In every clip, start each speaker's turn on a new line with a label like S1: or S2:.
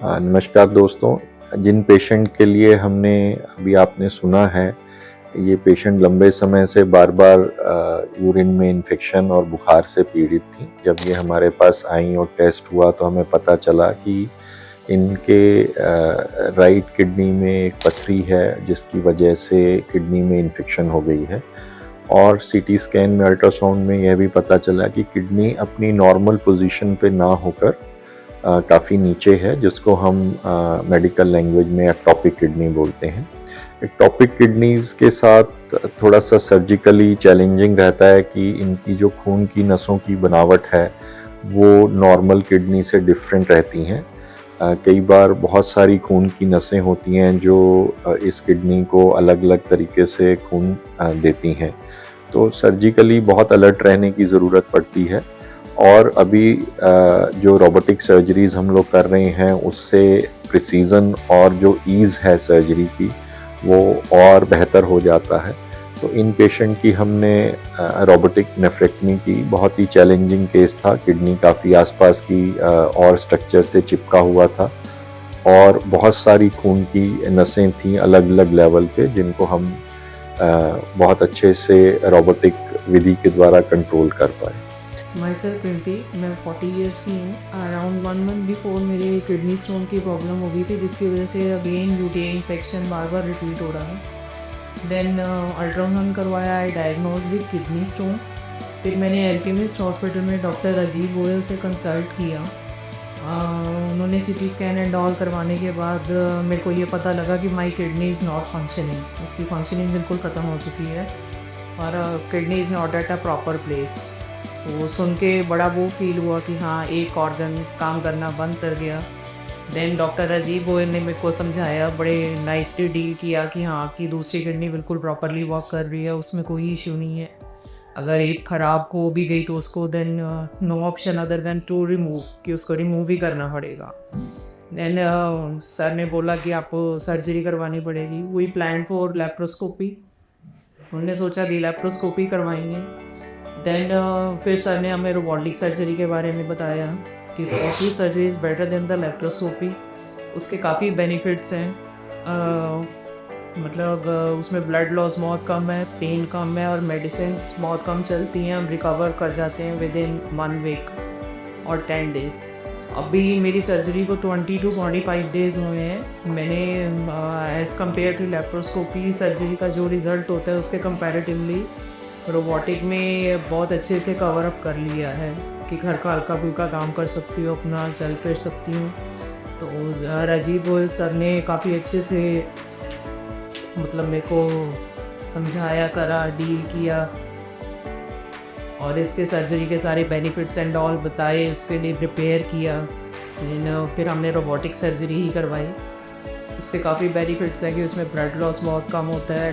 S1: नमस्कार दोस्तों। जिन पेशेंट के लिए हमने अभी आपने सुना है, ये पेशेंट लंबे समय से बार-बार यूरिन में इन्फेक्शन और बुखार से पीड़ित थी। जब ये हमारे पास आईं और टेस्ट हुआ तो हमें पता चला कि इनके राइट किडनी में एक पथरी है, जिसकी वजह से किडनी में इन्फेक्शन हो गई है। और सीटी स्कैन में, अल्ट्रासाउंड में यह भी पता चला कि किडनी अपनी नॉर्मल पोजीशन पे ना होकर काफ़ी नीचे है, जिसको हम मेडिकल लैंग्वेज में एक्टोपिक किडनी बोलते हैं। एक्टोपिक किडनीज़ के साथ थोड़ा सा सर्जिकली चैलेंजिंग रहता है कि इनकी जो खून की नसों की बनावट है वो नॉर्मल किडनी से डिफरेंट रहती हैं। कई बार बहुत सारी खून की नसें होती हैं जो इस किडनी को अलग अलग तरीके से खून देती हैं, तो सर्जिकली बहुत अलर्ट रहने की ज़रूरत पड़ती है। और अभी जो रोबोटिक सर्जरीज़ हम लोग कर रहे हैं, उससे प्रिसीजन और जो ईज़ है सर्जरी की वो और बेहतर हो जाता है। तो इन पेशेंट की हमने रोबोटिक नेफ्रेक्टमी की। बहुत ही चैलेंजिंग केस था, किडनी काफ़ी आसपास की और स्ट्रक्चर से चिपका हुआ था और बहुत सारी खून की नसें थीं अलग अलग लेवल पे, जिनको हम बहुत अच्छे से रोबोटिक विधि के द्वारा कंट्रोल कर पाए।
S2: माई सेल्फ रिम्पी, मैं 40 ईयर्स की हूँ। अराउंड 1 मंथ बिफोर मेरी किडनी स्टोन की प्रॉब्लम हो गई थी, जिसकी वजह से अगेन यूटीआई इन्फेक्शन बार बार रिपीट हो रहा है। देन अल्ट्रासाउंड करवाया, आई डायग्नोज विद किडनी स्टोन। फिर मैंने एल्केमिस्ट हॉस्पिटल में डॉक्टर राजीव गोयल से कंसल्ट किया। उन्होंने सीटी स्कैन एंड ऑल करवाने के बाद मेरे को ये पता लगा कि माई किडनी इज़ नॉट फंक्शनिंग। इसकी फंक्शनिंग बिल्कुल ख़त्म हो चुकी है और kidney is not at a proper place. वो सुन के बड़ा वो फील हुआ कि हाँ, एक ऑर्गन काम करना बंद कर गया। देन डॉक्टर राजीव गोयल ने मेरे को समझाया, बड़े नाइसली डील किया कि हाँ, कि दूसरी किडनी बिल्कुल प्रॉपरली वर्क कर रही है, उसमें कोई इशू नहीं है। अगर एक ख़राब हो भी गई तो उसको then no option other than to remove, कि उसको रिमूव ही करना पड़ेगा। देन सर ने बोला कि आपको सर्जरी करवानी पड़ेगी। We plan for laparoscopy. उन्होंने सोचा कि लेप्रोस्कोपी करवाएंगे। देन फिर सर ने हमें रोबोटिक सर्जरी के बारे में बताया कि robotic surgery is better than the laparoscopy. उसके काफ़ी बेनिफिट्स हैं। मतलब उसमें ब्लड लॉस बहुत कम है, पेन कम है और मेडिसिन बहुत कम चलती हैं। हम रिकवर कर जाते हैं विद इन 1 वीक और 10 डेज़। अभी मेरी सर्जरी को 20 to 25 डेज़ हुए हैं। मैंने as compare to laparoscopy surgery का जो रिज़ल्ट होता है उससे कंपैरेटिवली रोबोटिक में बहुत अच्छे से कवर अप कर लिया है कि घर का हल्का फुल्का काम कर सकती हूँ, अपना चल फिर सकती हूँ। तो राजीव गोयल सर ने काफ़ी अच्छे से मतलब मेरे को समझाया, करा, डील किया और इसके सर्जरी के सारे बेनिफिट्स एंड ऑल बताए, उसके लिए प्रिपेयर किया। फिर हमने रोबोटिक सर्जरी ही करवाई। इससे काफ़ी बेनिफिट्स हैं कि उसमें ब्लड लॉस बहुत कम होता है,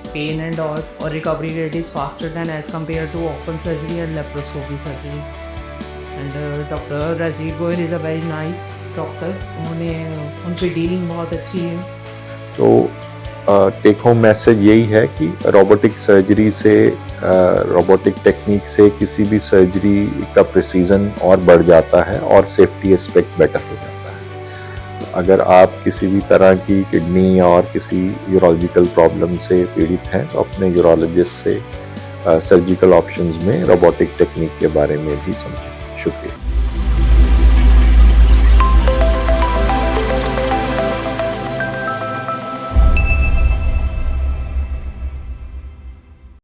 S2: पेन एंड ऑल, और recovery rate is faster than as compare to open surgery and laparoscopy surgery. And doctor Rajeev Goyal is a very nice doctor. उनकी डीलिंग बहुत अच्छी है।
S1: तो टेक होम मैसेज यही है कि रोबोटिक सर्जरी से, रोबोटिक टेक्निक से किसी भी सर्जरी का प्रिसीजन और बढ़ जाता है और सेफ्टी एस्पेक्ट बेटर हो जाता है। तो अगर आप किसी भी तरह की किडनी और किसी यूरोलॉजिकल प्रॉब्लम से पीड़ित हैं तो अपने यूरोलॉजिस्ट से सर्जिकल ऑप्शंस में रोबोटिक टेक्निक के बारे में भी समझें। शुक्रिया।